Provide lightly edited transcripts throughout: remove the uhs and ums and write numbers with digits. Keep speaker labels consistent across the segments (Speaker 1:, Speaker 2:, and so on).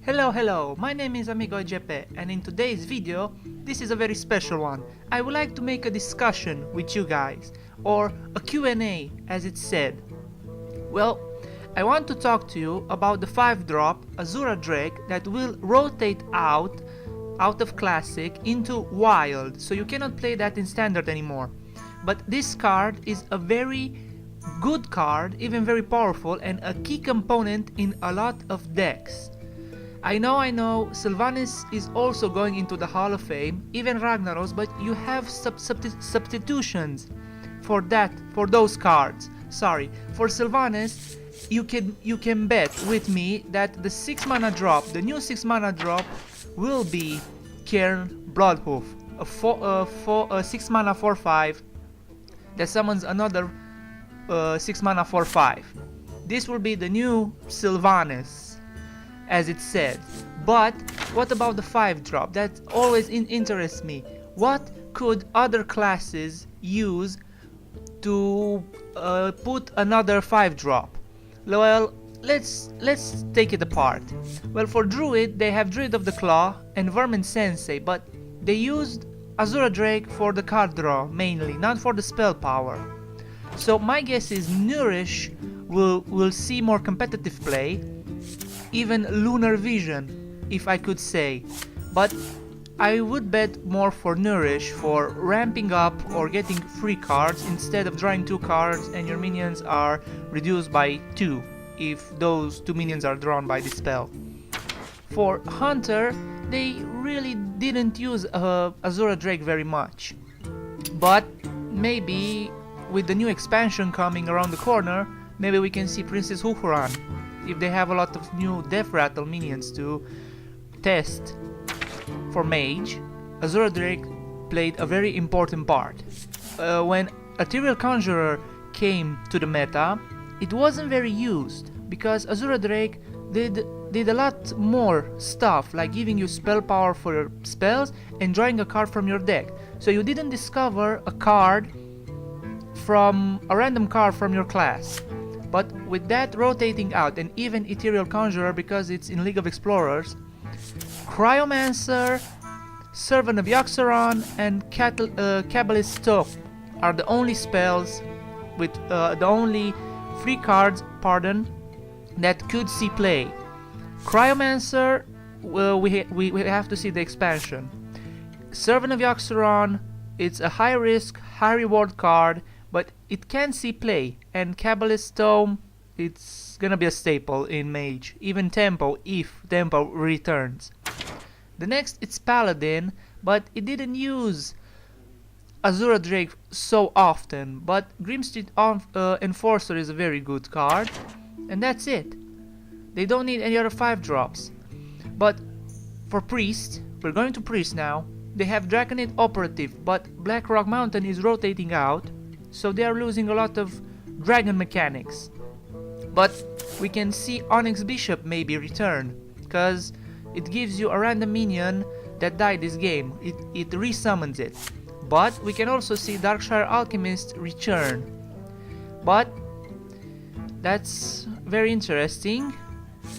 Speaker 1: Hello, my name is AmigoGP, and in today's video, this is a very special one. I would like to make a discussion with you guys, or a Q&A as it's said. Well, I want to talk to you about the 5-drop Azure Drake that will rotate out of Classic into Wild, so you cannot play that in Standard anymore. But this card is a very good card, even very powerful, and a key component in a lot of decks. I know, Sylvanas is also going into the Hall of Fame, even Ragnaros, but you have substitutions for those cards. Sorry, for Sylvanas, you can bet with me that the 6 mana drop, the new 6 mana drop, will be Cairn Bloodhoof, a 6 mana 4/5 that summons another 6 mana 4/5. This will be the new Sylvanas, as it said. But what about the 5-drop? That always interests me. What could other classes use to put another 5-drop? Well, let's take it apart. Well, for Druid, they have Druid of the Claw and Vermin Sensei, but they used Azure Drake for the card draw mainly, not for the spell power. So my guess is Nourish will see more competitive play, even Lunar Vision, if I could say. But I would bet more for Nourish for ramping up or getting free cards instead of drawing 2 cards and your minions are reduced by 2 if those 2 minions are drawn by the spell. For Hunter, they really didn't use Azure Drake very much. But maybe with the new expansion coming around the corner, maybe we can see Princess Huhuran, if they have a lot of new Jaderattle minions to test. For Mage, Azure Drake played a very important part. When Ethereal Conjurer came to the meta, it wasn't very used, because Azure Drake did a lot more stuff, like giving you spell power for your spells and drawing a card from your deck. So you didn't discover a random card from your class. But with that rotating out, and even Ethereal Conjurer because it's in League of Explorers, Cryomancer, Servant of Yogg-Saron, and Cabalist Tome are the only spells with the only free cards, that could see play. Cryomancer, we have to see the expansion. Servant of Yogg-Saron, it's a high risk, high reward card, but it can see play, and Cabalist Tome, it's gonna be a staple in Mage, even Tempo, if Tempo returns. The next, it's Paladin, but it didn't use Azure Drake so often, but Grimstreet Enforcer is a very good card, and that's it. They don't need any other 5-drops. But for Priest, we're going to Priest now, they have Dragonite Operative, but Blackrock Mountain is rotating out, so they are losing a lot of dragon mechanics. But we can see Onyx Bishop maybe return, because it gives you a random minion that died this game. It resummons it. But we can also see Darkshire Alchemist return. But that's very interesting.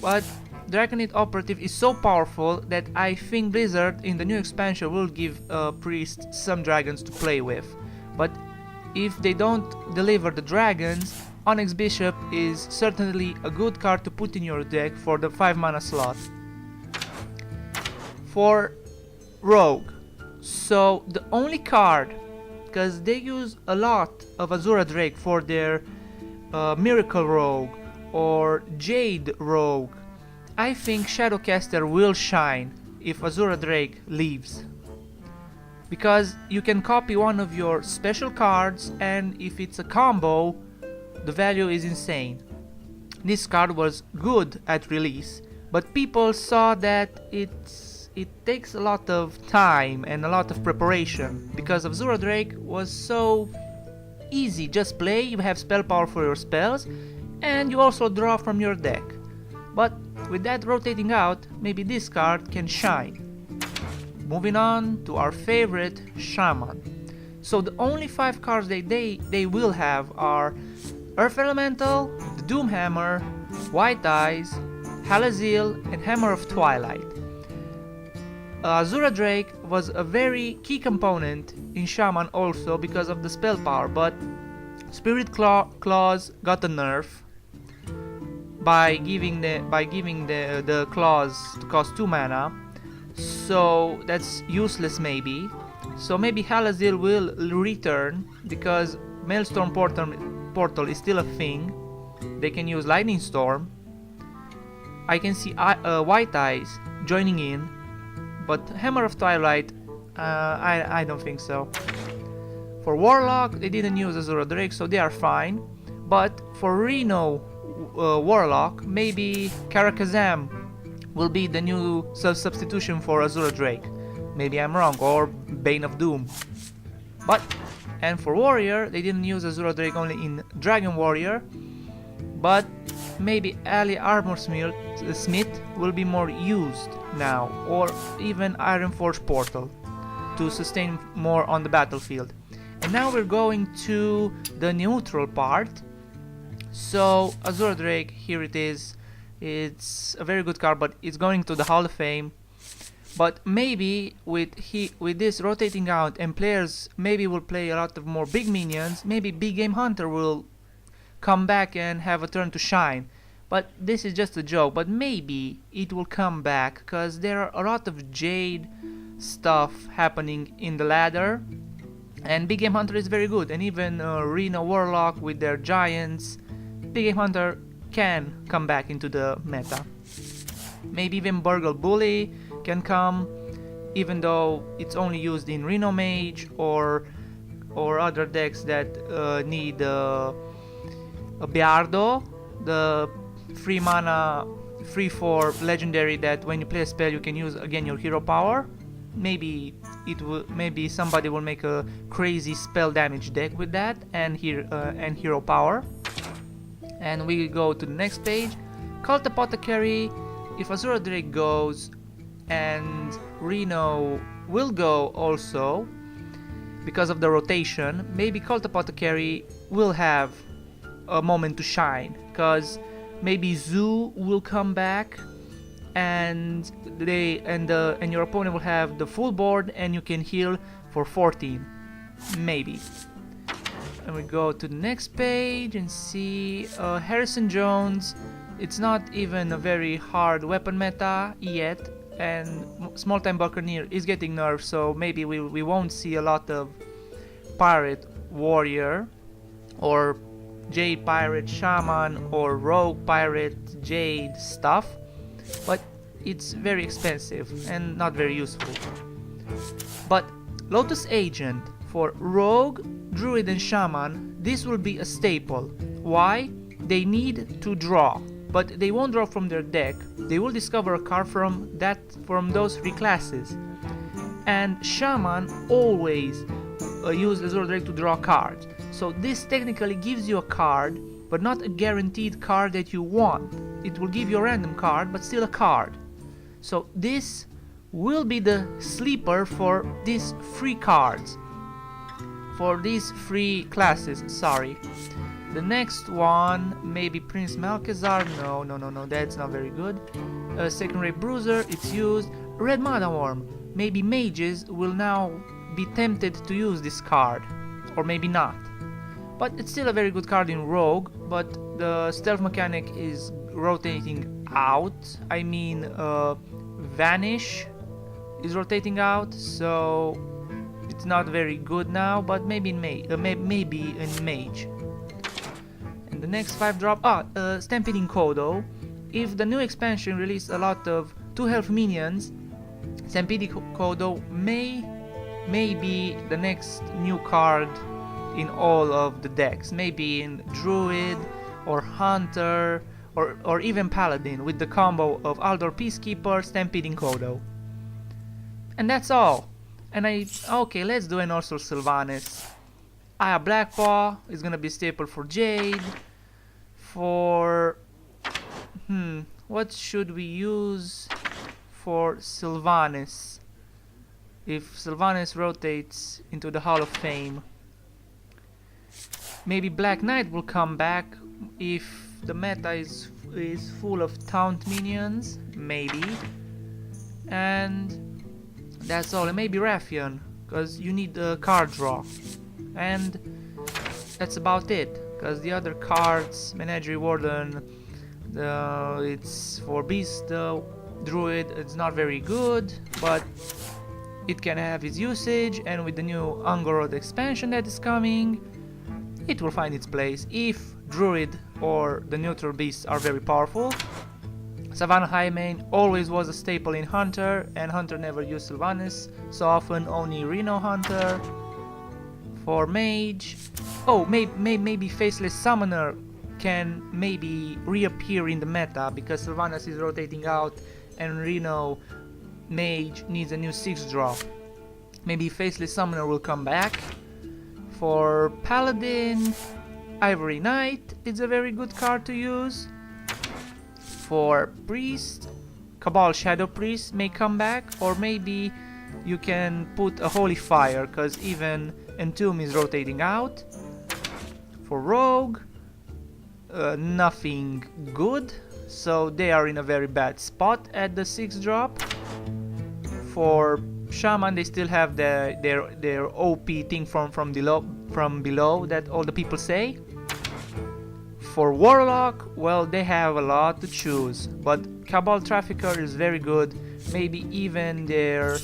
Speaker 1: But Dragonite Operative is so powerful that I think Blizzard in the new expansion will give Priest some dragons to play with. But if they don't deliver the dragons, Onyx Bishop is certainly a good card to put in your deck for the 5 mana slot. For Rogue, so the only card, because they use a lot of Azure Drake for their Miracle Rogue or Jade Rogue, I think Shadowcaster will shine if Azure Drake leaves. Because you can copy one of your special cards, and if it's a combo, the value is insane. This card was good at release, but people saw that it takes a lot of time and a lot of preparation, because Azure Drake was so easy. Just play, you have spell power for your spells, and you also draw from your deck. But with that rotating out, maybe this card can shine. Moving on to our favorite Shaman. So the only 5 cards they will have are Earth Elemental, the Doomhammer, White Eyes, Halazil, and Hammer of Twilight. Azure Drake was a very key component in Shaman also because of the spell power, but Spirit Claws got a nerf by giving the claws to cost 2 mana, so that's useless maybe. So maybe Halazil will return because Maelstrom Portal is still a thing. They can use Lightning Storm. I can see White Eyes joining in, but Hammer of Twilight, I don't think so. For Warlock, they didn't use Azure Drake, so they are fine. But for Reno Warlock, maybe Karakazam will be the new substitution for Azure Drake. Maybe I'm wrong, or Bane of Doom. And for Warrior, they didn't use Azure Drake, only in Dragon Warrior. But maybe Ali Armor Smith will be more used now, or even Ironforge Portal to sustain more on the battlefield. And now we're going to the neutral part. So Azure Drake, here it is. It's a very good card, but it's going to the Hall of Fame. But maybe with this rotating out and players maybe will play a lot of more big minions, maybe Big Game Hunter will come back and have a turn to shine. But this is just a joke, but maybe it will come back because there are a lot of Jade stuff happening in the ladder, and Big Game Hunter is very good, and even Reno Warlock with their giants, Big Game Hunter can come back into the meta. Maybe even Burgle Bully can come, even though it's only used in Reno Mage or other decks that need a Biardo, the 3 mana 3/4 legendary that when you play a spell you can use again your hero power. Maybe somebody will make a crazy spell damage deck with that and hero power. And we go to the next page. Cult Apothecary. If Azure Drake goes, and Reno will go also because of the rotation, maybe Cult Apothecary will have a moment to shine, because maybe Zoo will come back and your opponent will have the full board and you can heal for 14, maybe. And we go to the next page and see Harrison Jones. It's not even a very hard weapon meta yet, and Small Time Buccaneer is getting nerfed, so maybe we won't see a lot of Pirate Warrior or Jade Pirate Shaman or Rogue Pirate Jade stuff, but it's very expensive and not very useful. But Lotus Agent for Rogue, Druid and Shaman, this will be a staple. Why? They need to draw, but they won't draw from their deck. They will discover a card from those 3 classes. And Shaman always use Azure Drake to draw cards. So this technically gives you a card, but not a guaranteed card that you want. It will give you a random card, but still a card. So this will be the sleeper for these 3 cards. For these 3 classes, sorry. The next one, maybe Prince Malkezar. No, that's not very good. Second Ray Bruiser, it's used. Red Madaworm. Maybe mages will now be tempted to use this card, or maybe not. But it's still a very good card in Rogue, but the stealth mechanic is rotating out. I mean, Vanish is rotating out, so it's not very good now, but maybe in Mage. And the next 5-drop, Stampeding Kodo. If the new expansion released a lot of 2 health minions, Stampeding Kodo may be the next new card in all of the decks. Maybe in Druid or Hunter or even Paladin with the combo of Aldor Peacekeeper, Stampeding Kodo. And that's all. And okay, let's do an also Sylvanas. Blackpaw is gonna be staple for Jade. For what should we use for Sylvanas? If Sylvanas rotates into the Hall of Fame, maybe Black Knight will come back if the meta is is full of taunt minions, maybe, and that's all. And maybe Raffian, because you need the card draw, and that's about it. Because the other cards, Menagerie Warden, it's for Beast Druid, it's not very good, but it can have its usage, and with the new Angorod expansion that is coming, it will find its place if Druid or the neutral beasts are very powerful. Savannah Highmane always was a staple in Hunter, and Hunter never used Sylvanas so often, only Reno Hunter. For Mage, oh, maybe Faceless Summoner can maybe reappear in the meta, because Sylvanas is rotating out and Reno Mage needs a new 6-drop. Maybe Faceless Summoner will come back. For Paladin, Ivory Knight is a very good card to use. For Priest, Kabal Shadow Priest may come back, or maybe you can put a Holy Fire, because even Entomb is rotating out. For Rogue, nothing good, so they are in a very bad spot at the 6-drop. For Shaman, they still have their OP thing from below that all the people say. For Warlock, well, they have a lot to choose, but Kabal Trafficker is very good. Maybe even their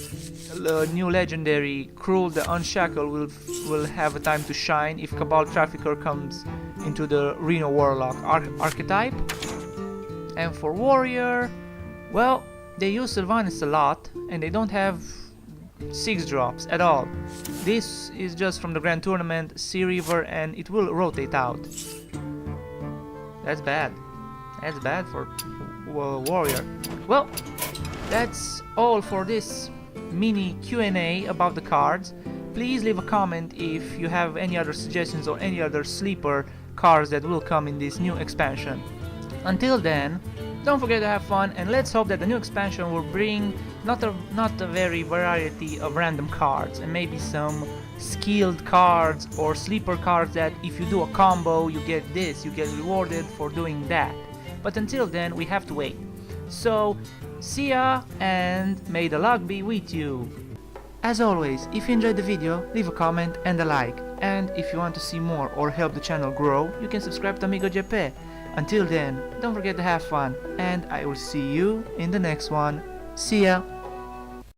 Speaker 1: new legendary Cruel the Unshackled will have a time to shine if Kabal Trafficker comes into the Reno Warlock archetype. And for Warrior, well, they use Sylvanas a lot, and they don't have 6-drops at all. This is just from the Grand Tournament, Sea River, and it will rotate out. That's bad. That's bad for Warrior. Well, that's all for this mini Q&A about the cards. Please leave a comment if you have any other suggestions or any other sleeper cards that will come in this new expansion. Until then, don't forget to have fun, and let's hope that the new expansion will bring not a very variety of random cards, and maybe some skilled cards or sleeper cards that if you do a combo you get this, you get rewarded for doing that. But until then, we have to wait. So, see ya, and may the luck be with you. As always, if you enjoyed the video, leave a comment and a like. And if you want to see more or help the channel grow, you can subscribe to AmigoGP. Until then, don't forget to have fun, and I will see you in the next one. See ya!